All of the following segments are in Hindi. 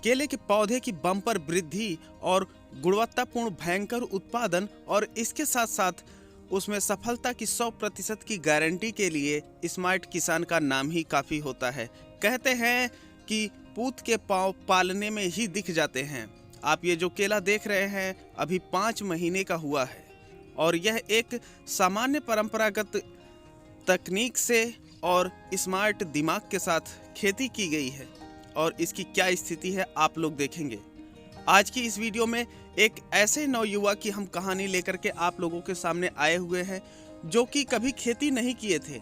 केले के पौधे की बम्पर वृद्धि और गुणवत्तापूर्ण भयंकर उत्पादन और इसके साथ साथ उसमें सफलता की 100% की गारंटी के लिए स्मार्ट किसान का नाम ही काफ़ी होता है। कहते हैं कि पूत के पाँव पालने में ही दिख जाते हैं। आप ये जो केला देख रहे हैं अभी 5 महीने का हुआ है और यह एक सामान्य परंपरागत तकनीक से और स्मार्ट दिमाग के साथ खेती की गई है और इसकी क्या स्थिति है आप लोग देखेंगे। आज की इस वीडियो में एक ऐसे नवयुवक की हम कहानी लेकर के आप लोगों के सामने आए हुए हैं जो कि कभी खेती नहीं किए थे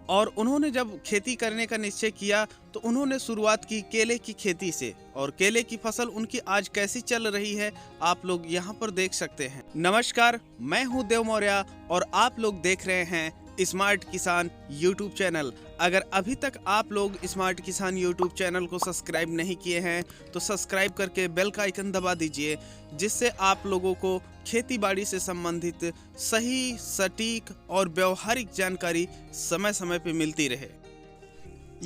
और उन्होंने जब खेती करने का निश्चय किया तो उन्होंने शुरुआत की केले की खेती से और केले की फसल उनकी आज कैसी चल रही है आप लोग यहाँ पर देख सकते हैं। नमस्कार, मैं हूँ देव मौर्य और आप लोग देख रहे हैं स्मार्ट किसान यूट्यूब चैनल। अगर अभी तक आप लोग स्मार्ट किसान यूट्यूब चैनल को सब्सक्राइब नहीं किए हैं तो सब्सक्राइब करके बेल का आइकन दबा दीजिए, जिससे आप लोगों को खेती बाड़ी से संबंधित सही, सटीक और व्यवहारिक जानकारी समय समय पे मिलती रहे।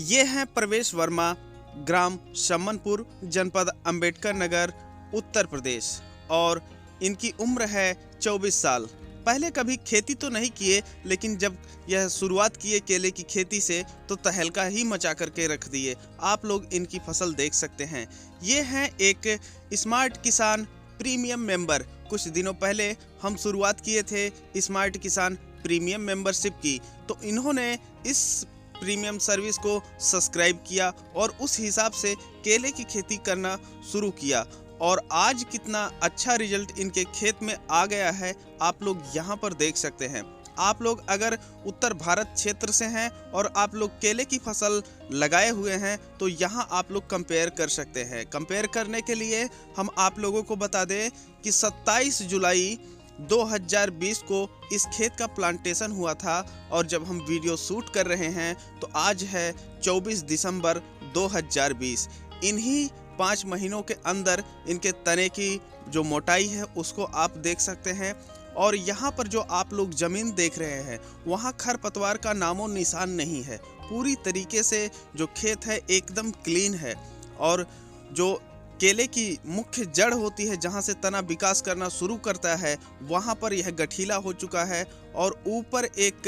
ये हैं प्रवेश वर्मा, ग्राम सम्मनपुर, जनपद अंबेडकर नगर, उत्तर प्रदेश और इनकी उम्र है 24 साल। पहले कभी खेती तो नहीं किए, लेकिन जब यह शुरुआत किए केले की खेती से तो तहलका ही मचा करके रख दिए। आप लोग इनकी फसल देख सकते हैं। ये हैं एक स्मार्ट किसान प्रीमियम मेंबर। कुछ दिनों पहले हम शुरुआत किए थे स्मार्ट किसान प्रीमियम मेंबरशिप की, तो इन्होंने इस प्रीमियम सर्विस को सब्सक्राइब किया और उस हिसाब से केले की खेती करना शुरू किया और आज कितना अच्छा रिजल्ट इनके खेत में आ गया है आप लोग यहाँ पर देख सकते हैं। आप लोग अगर उत्तर भारत क्षेत्र से हैं और आप लोग केले की फसल लगाए हुए हैं तो यहाँ आप लोग कंपेयर कर सकते हैं। कंपेयर करने के लिए हम आप लोगों को बता दें कि 27 जुलाई 2020 को इस खेत का प्लांटेशन हुआ था और जब हम वीडियो शूट कर रहे हैं तो आज है 24 दिसंबर 2020। इन्हीं 5 महीनों के अंदर इनके तने की जो मोटाई है उसको आप देख सकते हैं। और यहाँ पर जो आप लोग ज़मीन देख रहे हैं वहाँ खरपतवार का नामो निशान नहीं है। पूरी तरीके से जो खेत है एकदम क्लीन है और जो केले की मुख्य जड़ होती है जहाँ से तना विकास करना शुरू करता है वहाँ पर यह गठीला हो चुका है और ऊपर एक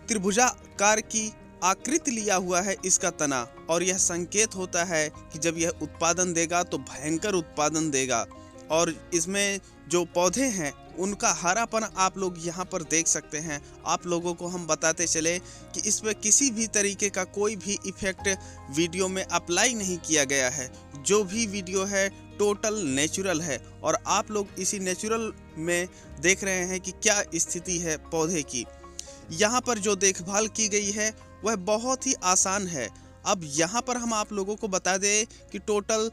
त्रिभुजाकार की आकृति लिया हुआ है इसका तना, और यह संकेत होता है कि जब यह उत्पादन देगा तो भयंकर उत्पादन देगा। और इसमें जो पौधे हैं उनका हरापन आप लोग यहाँ पर देख सकते हैं। आप लोगों को हम बताते चले कि इसमें किसी भी तरीके का कोई भी इफेक्ट वीडियो में अप्लाई नहीं किया गया है। जो भी वीडियो है टोटल नेचुरल है और आप लोग इसी नेचुरल में देख रहे हैं कि क्या स्थिति है पौधे की। यहाँ पर जो देखभाल की गई है वह बहुत ही आसान है। अब यहाँ पर हम आप लोगों को बता दें कि टोटल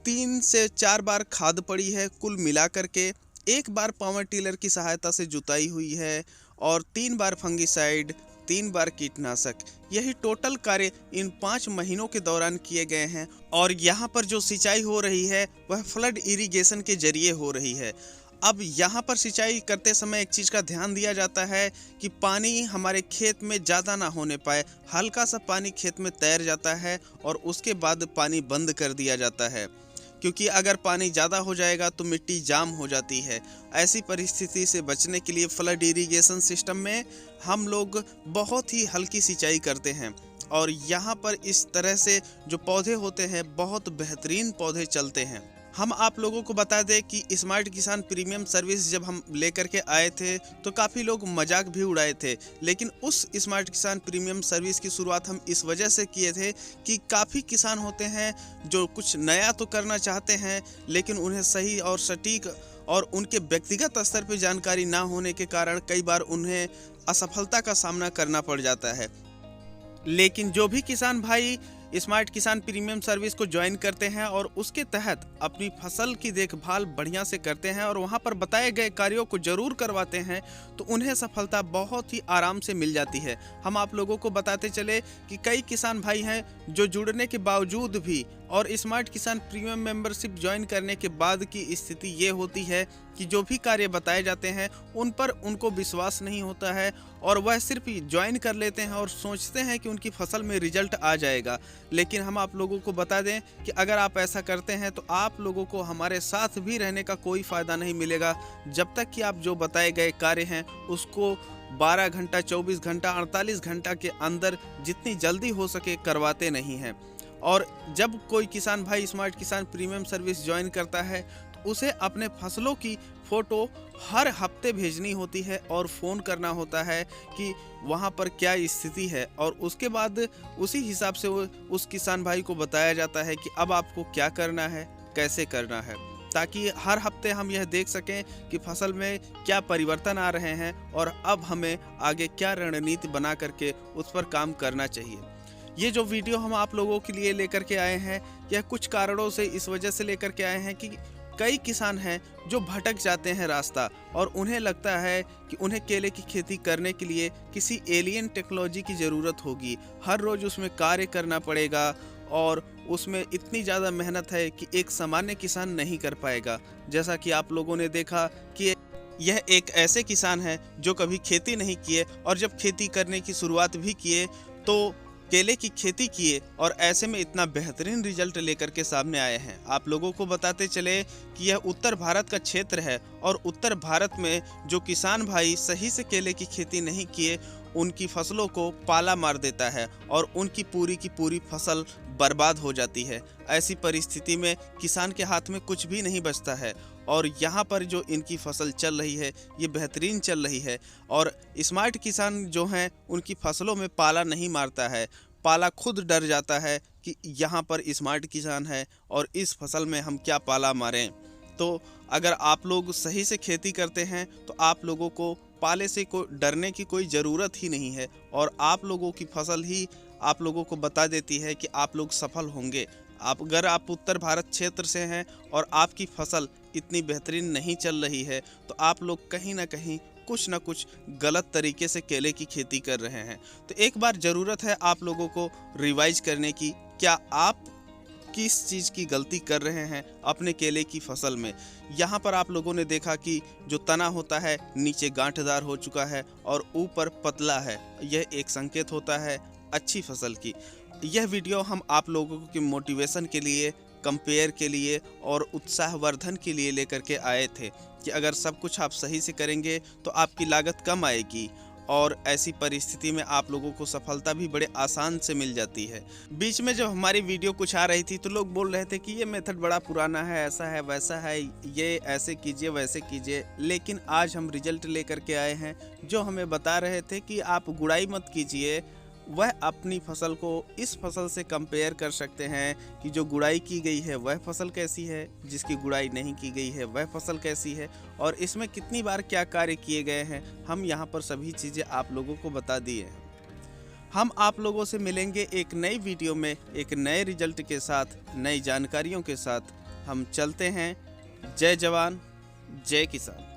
3 से 4 बार खाद पड़ी है कुल मिला करके। 1 बार पावर टिलर की सहायता से जुताई हुई है और 3 बार फंगिसाइड, 3 बार कीटनाशक। यही टोटल कार्य इन 5 महीनों के दौरान किए गए हैं। और यहाँ पर जो सिंचाई हो रही है वह फ्लड इरिगेशन के जरिए हो रही है। अब यहाँ पर सिंचाई करते समय एक चीज़ का ध्यान दिया जाता है कि पानी हमारे खेत में ज़्यादा ना होने पाए। हल्का सा पानी खेत में तैर जाता है और उसके बाद पानी बंद कर दिया जाता है, क्योंकि अगर पानी ज़्यादा हो जाएगा तो मिट्टी जाम हो जाती है। ऐसी परिस्थिति से बचने के लिए फ्लड इरिगेशन सिस्टम में हम लोग बहुत ही हल्की सिंचाई करते हैं और यहाँ पर इस तरह से जो पौधे होते हैं बहुत बेहतरीन पौधे चलते हैं। हम आप लोगों को बता दें कि स्मार्ट किसान प्रीमियम सर्विस जब हम लेकर के आए थे तो काफ़ी लोग मजाक भी उड़ाए थे, लेकिन उस स्मार्ट किसान प्रीमियम सर्विस की शुरुआत हम इस वजह से किए थे कि काफ़ी किसान होते हैं जो कुछ नया तो करना चाहते हैं लेकिन उन्हें सही और सटीक और उनके व्यक्तिगत स्तर पर जानकारी ना होने के कारण कई बार उन्हें असफलता का सामना करना पड़ जाता है। लेकिन जो भी किसान भाई स्मार्ट किसान प्रीमियम सर्विस को ज्वाइन करते हैं और उसके तहत अपनी फसल की देखभाल बढ़िया से करते हैं और वहां पर बताए गए कार्यों को जरूर करवाते हैं तो उन्हें सफलता बहुत ही आराम से मिल जाती है। हम आप लोगों को बताते चले कि कई किसान भाई हैं जो जुड़ने के बावजूद भी और स्मार्ट किसान प्रीमियम मेंबरशिप ज्वाइन करने के बाद की स्थिति ये होती है कि जो भी कार्य बताए जाते हैं उन पर उनको विश्वास नहीं होता है और वह सिर्फ ज्वाइन कर लेते हैं और सोचते हैं कि उनकी फसल में रिजल्ट आ जाएगा। लेकिन हम आप लोगों को बता दें कि अगर आप ऐसा करते हैं तो आप लोगों को हमारे साथ भी रहने का कोई फ़ायदा नहीं मिलेगा जब तक कि आप जो बताए गए कार्य हैं उसको 12 घंटा, 24 घंटा, 48 घंटा के अंदर जितनी जल्दी हो सके करवाते नहीं हैं। और जब कोई किसान भाई स्मार्ट किसान प्रीमियम सर्विस ज्वाइन करता है तो उसे अपने फसलों की फ़ोटो हर हफ्ते भेजनी होती है और फ़ोन करना होता है कि वहाँ पर क्या स्थिति है, और उसके बाद उसी हिसाब से वो उस किसान भाई को बताया जाता है कि अब आपको क्या करना है, कैसे करना है, ताकि हर हफ्ते हम यह देख सकें कि फसल में क्या परिवर्तन आ रहे हैं और अब हमें आगे क्या रणनीति बना करके उस पर काम करना चाहिए। ये जो वीडियो हम आप लोगों के लिए लेकर के आए हैं, यह कुछ कारणों से इस वजह से लेकर के आए हैं कि कई किसान हैं जो भटक जाते हैं रास्ता और उन्हें लगता है कि उन्हें केले की खेती करने के लिए किसी एलियन टेक्नोलॉजी की ज़रूरत होगी, हर रोज़ उसमें कार्य करना पड़ेगा और उसमें इतनी ज़्यादा मेहनत है कि एक सामान्य किसान नहीं कर पाएगा। जैसा कि आप लोगों ने देखा कि यह एक ऐसे किसान हैं जो कभी खेती नहीं किए और जब खेती करने की शुरुआत भी किए तो केले की खेती किए और ऐसे में इतना बेहतरीन रिजल्ट लेकर के सामने आए हैं। आप लोगों को बताते चले कि यह उत्तर भारत का क्षेत्र है और उत्तर भारत में जो किसान भाई सही से केले की खेती नहीं किए उनकी फसलों को पाला मार देता है और उनकी पूरी फसल बर्बाद हो जाती है। ऐसी परिस्थिति में किसान के हाथ में कुछ भी नहीं बचता है और यहाँ पर जो इनकी फसल चल रही है ये बेहतरीन चल रही है और स्मार्ट किसान जो हैं उनकी फसलों में पाला नहीं मारता है, पाला खुद डर जाता है कि यहाँ पर स्मार्ट किसान है और इस फसल में हम क्या पाला मारें। तो अगर आप लोग सही से खेती करते हैं तो आप लोगों को पाले से डरने की कोई ज़रूरत ही नहीं है और आप लोगों की फसल ही आप लोगों को बता देती है कि आप लोग सफल होंगे। अगर आप उत्तर भारत क्षेत्र से हैं और आपकी फसल इतनी बेहतरीन नहीं चल रही है तो आप लोग कहीं ना कहीं कुछ ना कुछ गलत तरीके से केले की खेती कर रहे हैं। तो एक बार ज़रूरत है आप लोगों को रिवाइज करने की, क्या आप किस चीज़ की गलती कर रहे हैं अपने केले की फसल में। यहाँ पर आप लोगों ने देखा कि जो तना होता है नीचे गांठदार हो चुका है और ऊपर पतला है, यह एक संकेत होता है अच्छी फसल की। यह वीडियो हम आप लोगों की मोटिवेशन के लिए, कंपेयर के लिए और उत्साहवर्धन के लिए लेकर के आए थे कि अगर सब कुछ आप सही से करेंगे तो आपकी लागत कम आएगी और ऐसी परिस्थिति में आप लोगों को सफलता भी बड़े आसान से मिल जाती है। बीच में जब हमारी वीडियो कुछ आ रही थी तो लोग बोल रहे थे कि ये मेथड बड़ा पुराना है, ऐसा है वैसा है, ये ऐसे कीजिए वैसे कीजिए, लेकिन आज हम रिजल्ट लेकर के आए हैं जो हमें बता रहे थे कि आप गुड़ाई मत कीजिए। वह अपनी फसल को इस फसल से कंपेयर कर सकते हैं कि जो गुड़ाई की गई है वह फसल कैसी है, जिसकी गुड़ाई नहीं की गई है वह फसल कैसी है और इसमें कितनी बार क्या कार्य किए गए हैं। हम यहाँ पर सभी चीज़ें आप लोगों को बता दिए हैं। हम आप लोगों से मिलेंगे एक नई वीडियो में एक नए रिजल्ट के साथ, नई जानकारियों के साथ। हम चलते हैं। जय जवान, जय किसान।